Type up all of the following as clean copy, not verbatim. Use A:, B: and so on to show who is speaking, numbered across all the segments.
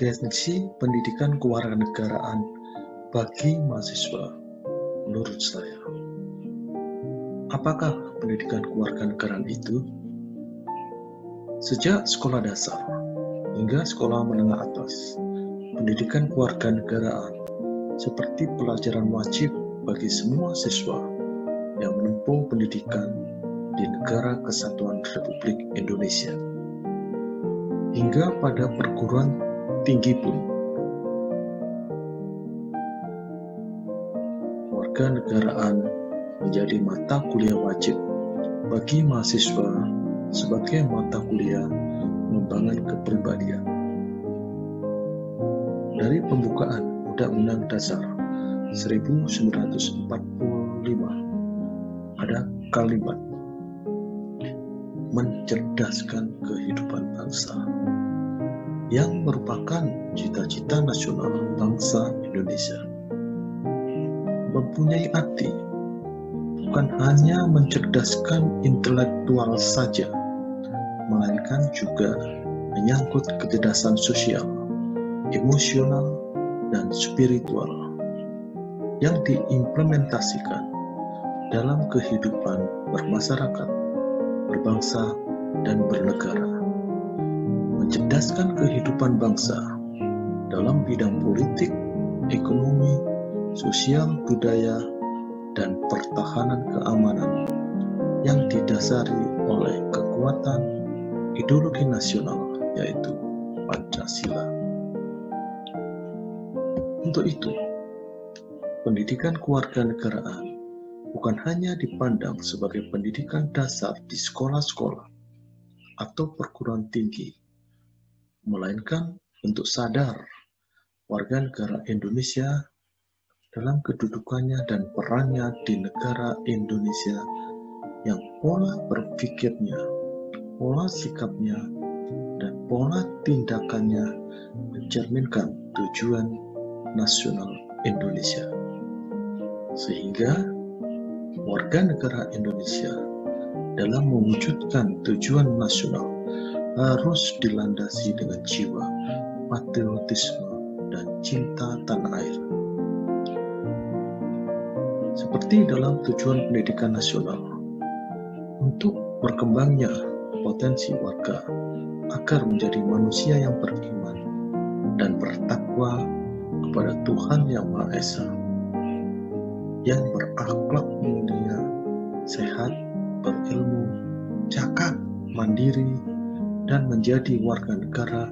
A: Organisasi pendidikan kewarganegaraan bagi mahasiswa. Menurut saya, apakah pendidikan kewarganegaraan itu? Sejak sekolah dasar hingga sekolah menengah atas, pendidikan kewarganegaraan seperti pelajaran wajib bagi semua siswa yang menempuh pendidikan di Negara Kesatuan Republik Indonesia. Hingga pada perguruan tinggi pun, kewarganegaraan menjadi mata kuliah wajib bagi mahasiswa sebagai mata kuliah pengembangan kepribadian. Dari pembukaan Undang-Undang Dasar 1945 ada kalimat mencerdaskan kehidupan bangsa, yang merupakan cita-cita nasional bangsa Indonesia. Mempunyai arti bukan hanya mencerdaskan intelektual saja, melainkan juga menyangkut kecerdasan sosial, emosional, dan spiritual yang diimplementasikan dalam kehidupan bermasyarakat, berbangsa, dan bernegara. Mencerdaskan kehidupan bangsa dalam bidang politik, ekonomi, sosial, budaya, dan pertahanan keamanan yang didasari oleh kekuatan ideologi nasional, yaitu Pancasila. Untuk itu, pendidikan kewarganegaraan bukan hanya dipandang sebagai pendidikan dasar di sekolah-sekolah atau perguruan tinggi, melainkan untuk sadar warga negara Indonesia dalam kedudukannya dan perannya di negara Indonesia, yang pola berpikirnya, pola sikapnya, dan pola tindakannya mencerminkan tujuan nasional Indonesia. Sehingga warga negara Indonesia dalam mewujudkan tujuan nasional harus dilandasi dengan jiwa patriotisme dan cinta tanah air. Seperti dalam tujuan pendidikan nasional, untuk berkembangnya potensi warga agar menjadi manusia yang beriman dan bertakwa kepada Tuhan Yang Maha Esa, yang berakhlak mulia, sehat, berilmu, cakap, mandiri, dan menjadi warga negara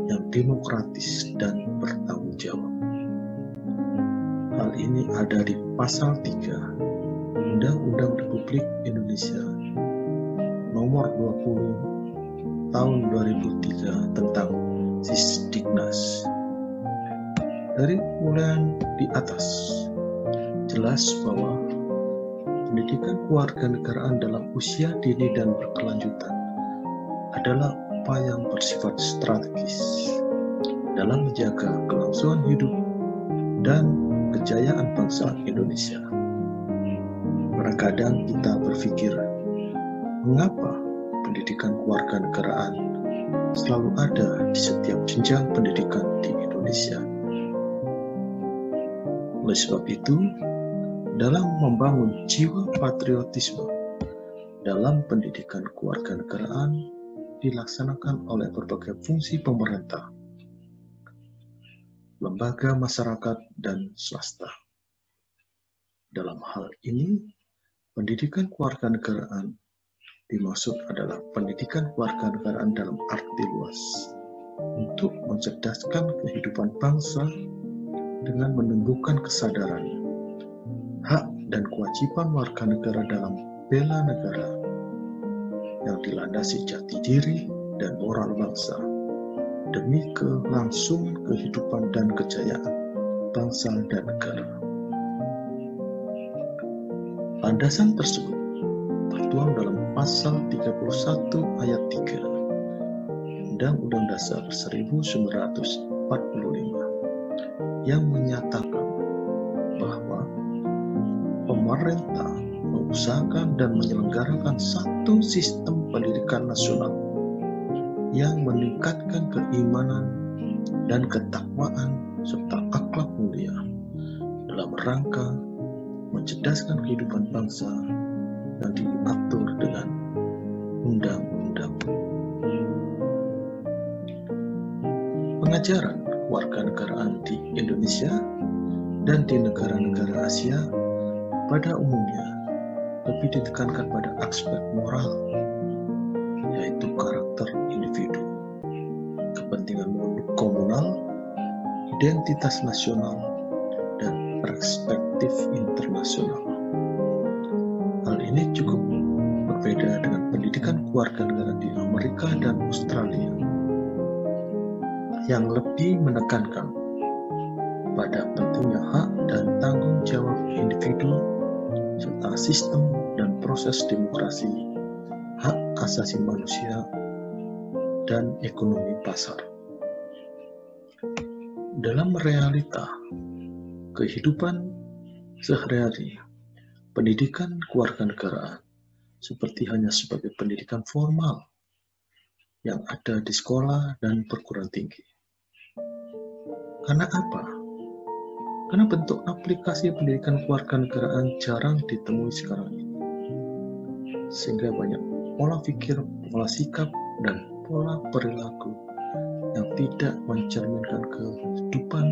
A: yang demokratis dan bertanggung jawab. Hal ini ada di pasal 3 Undang-Undang Republik Indonesia nomor 20 tahun 2003 tentang Sisdiknas. Dari uraian di atas, jelas bahwa pendidikan kewarganegaraan dalam usia dini dan berkelanjutan adalah upaya yang bersifat strategis dalam menjaga kelangsungan hidup dan kejayaan bangsa Indonesia. Kadang kita berpikir, mengapa pendidikan kewarganegaraan selalu ada di setiap jenjang pendidikan di Indonesia? Oleh sebab itu, dalam membangun jiwa patriotisme dalam pendidikan kewarganegaraan dilaksanakan oleh berbagai fungsi pemerintah, lembaga masyarakat, dan swasta. Dalam hal ini, pendidikan kewarganegaraan dimaksud adalah pendidikan kewarganegaraan dalam arti luas untuk mencerdaskan kehidupan bangsa dengan menumbuhkan kesadaran hak dan kewajiban warga negara dalam bela negara yang dilandasi jati diri dan moral bangsa demi kelangsungan kehidupan dan kejayaan bangsa dan negara. Landasan tersebut tertuang dalam pasal 31 ayat 3 Undang-Undang Dasar 1945 yang menyatakan bahwa pemerintah mengusahakan dan menyelenggarakan satu sistem pendidikan nasional yang meningkatkan keimanan dan ketakwaan serta akhlak mulia dalam rangka mencerdaskan kehidupan bangsa yang diatur dengan undang-undang. Pengajaran kewarganegaraan di Indonesia dan di negara-negara Asia pada umumnya lebih ditekankan pada aspek moral, yaitu karakter individu, kepentingan komunal, identitas nasional, dan perspektif internasional. Hal ini cukup berbeda dengan pendidikan kewarganegaraan di Amerika dan Australia yang lebih menekankan pada pentingnya hak dan tanggung jawab individu serta sistem dan proses demokrasi, hak asasi manusia, dan ekonomi pasar. Dalam realita kehidupan sehari-hari, pendidikan kewarganegaraan seperti hanya sebagai pendidikan formal yang ada di sekolah dan perguruan tinggi. Karena apa? Karena bentuk aplikasi pendidikan kewarganegaraan jarang ditemui sekarang ini. Sehingga banyak pola pikir, pola sikap, dan pola perilaku yang tidak mencerminkan kehidupan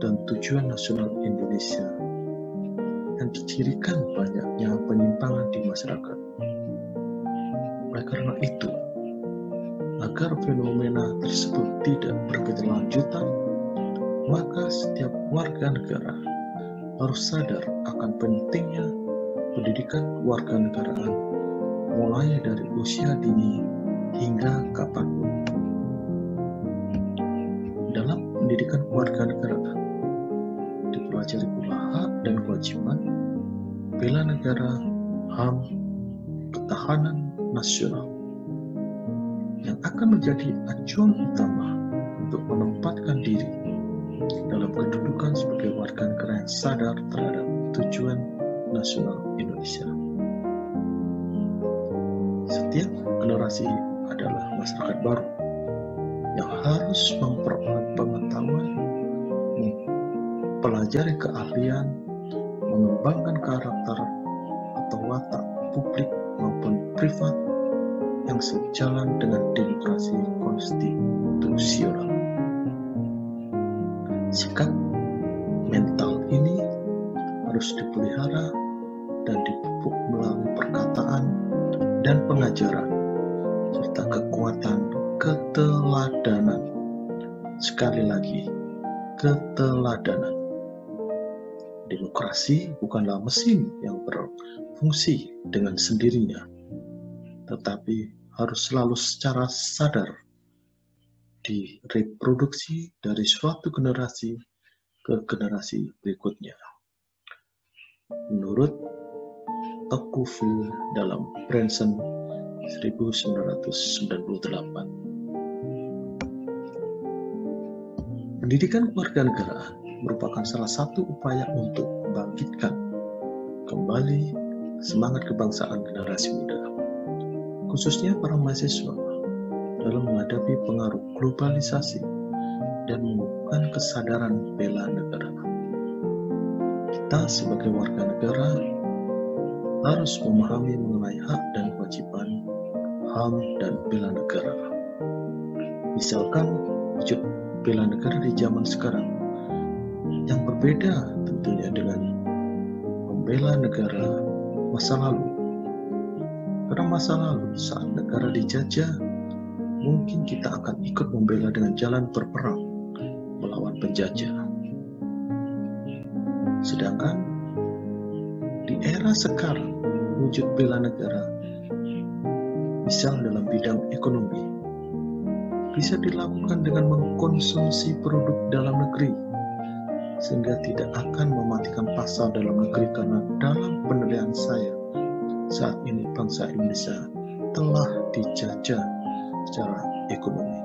A: dan tujuan nasional Indonesia yang dicirikan banyaknya penyimpangan di masyarakat. Oleh karena itu, agar fenomena tersebut tidak berkelanjutan, maka setiap warga negara harus sadar akan pentingnya pendidikan kewarganegaraan mulai dari usia dini hingga kapanpun. Dalam pendidikan kewarganegaraan dipelajari pula hak dan kewajiban, bela negara, HAM, ketahanan nasional yang akan menjadi acuan utama untuk menempatkan diri dalam kedudukan sebagai warga negara yang sadar terhadap tujuan nasional Indonesia. Setiap generasi adalah masyarakat baru yang harus memperoleh pengetahuan, mempelajari keahlian, mengembangkan karakter atau watak publik maupun privat yang sejalan dengan demokrasi konstitusional. Sikap mental ini harus dipelihara dan dipupuk melalui perkataan dan pengajaran, serta kekuatan keteladanan. Sekali lagi, keteladanan. Demokrasi bukanlah mesin yang berfungsi dengan sendirinya, tetapi harus selalu secara sadar direproduksi dari suatu generasi ke generasi berikutnya. Menurut Tocqueville dalam Branson 1998. Pendidikan kewarganegaraan merupakan salah satu upaya untuk membangkitkan kembali semangat kebangsaan generasi muda, khususnya para mahasiswa, dalam menghadapi pengaruh globalisasi dan menumbuhkan kesadaran bela negara. Kita sebagai warga negara harus memahami mengenai hak dan kewajiban, HAM dan bela negara. Misalkan wujud bela negara di zaman sekarang yang berbeda tentunya dengan membela negara masa lalu. Karena masa lalu saat negara dijajah, mungkin kita akan ikut membela dengan jalan berperang melawan penjajah. Sedangkan di era sekarang, wujud bela negara, misal dalam bidang ekonomi, bisa dilakukan dengan mengkonsumsi produk dalam negeri, sehingga tidak akan mematikan pasar dalam negeri, karena dalam penilaian saya, saat ini bangsa Indonesia telah dijajah secara ekonomi.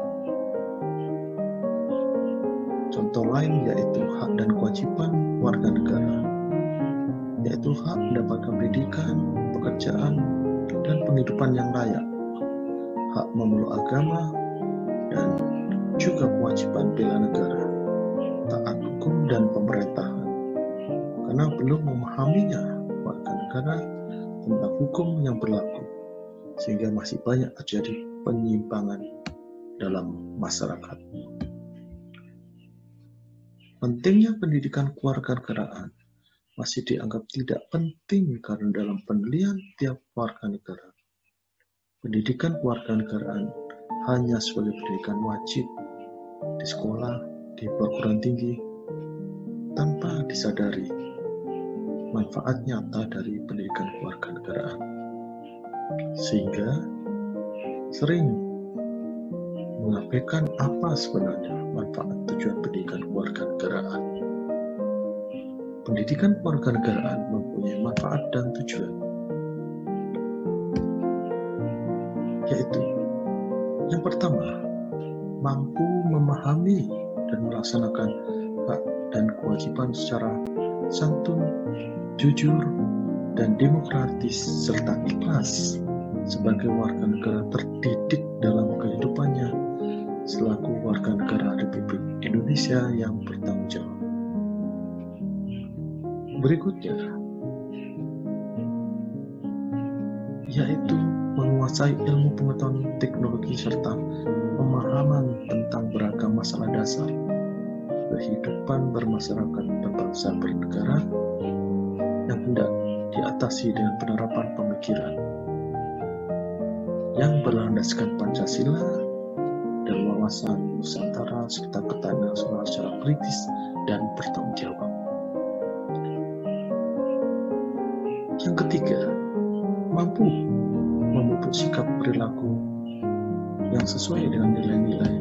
A: Contoh lain yaitu hak dan kewajiban warga negara, yaitu hak mendapatkan pendidikan, pekerjaan, dan penghidupan yang layak, hak memeluk agama, dan juga kewajiban bela negara, taat hukum dan pemerintahan. Karena belum memahaminya warga negara tentang hukum yang berlaku, sehingga masih banyak terjadi penyimpangan dalam masyarakat. Pentingnya pendidikan kewarganegaraan masih dianggap tidak penting karena dalam penilaian tiap warga negara, pendidikan kewarganegaraan hanya sebagai pendidikan wajib di sekolah, di perguruan tinggi, tanpa disadari manfaat nyata dari pendidikan kewarganegaraan, sehingga sering mengabaikan apa sebenarnya manfaat tujuan pendidikan kewarganegaraan. Pendidikan kewarganegaraan mempunyai manfaat dan tujuan, yaitu yang pertama, mampu memahami dan melaksanakan hak dan kewajiban secara santun, jujur, dan demokratis serta ikhlas sebagai warga negara terdidik dalam kehidupannya selaku warga negara Republik Indonesia yang bertanggung jawab. Berikutnya, yaitu menguasai ilmu pengetahuan teknologi serta pemahaman tentang beragam masalah dasar kehidupan bermasyarakat berbangsa bernegara yang hendak diatasi dengan penerapan pemikiran yang berlandaskan Pancasila dan wawasan Nusantara serta ketahanan nasional secara kritis dan bertanggung jawab. Yang ketiga, mampu memupuk sikap perilaku yang sesuai dengan nilai-nilai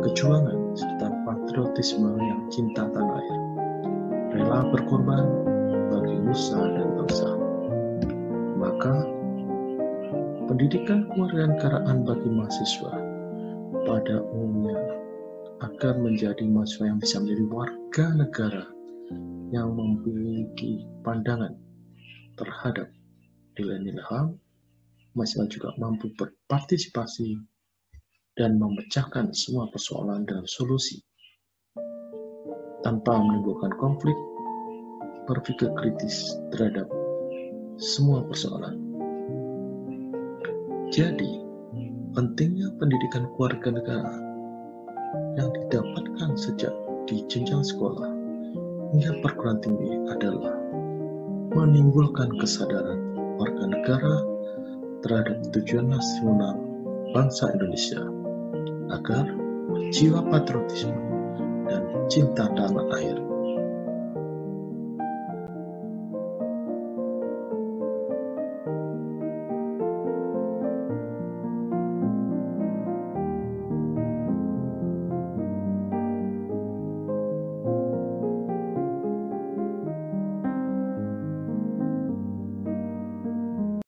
A: kejuangan serta patriotisme yang cinta tanah air, rela berkorban bagi nusa dan bangsa. Maka, pendidikan kewarganegaraan bagi mahasiswa pada umumnya agar menjadi mahasiswa yang bisa menjadi warga negara yang memiliki pandangan terhadap nilai-nilai HAM, mahasiswa juga mampu berpartisipasi dan memecahkan semua persoalan dengan solusi tanpa menimbulkan konflik, berpikir kritis terhadap semua persoalan. Jadi, pentingnya pendidikan kewarganegaraan yang didapatkan sejak di jenjang sekolah hingga perguruan tinggi adalah menimbulkan kesadaran warga negara terhadap tujuan nasional bangsa Indonesia agar jiwa patriotisme dan cinta tanah air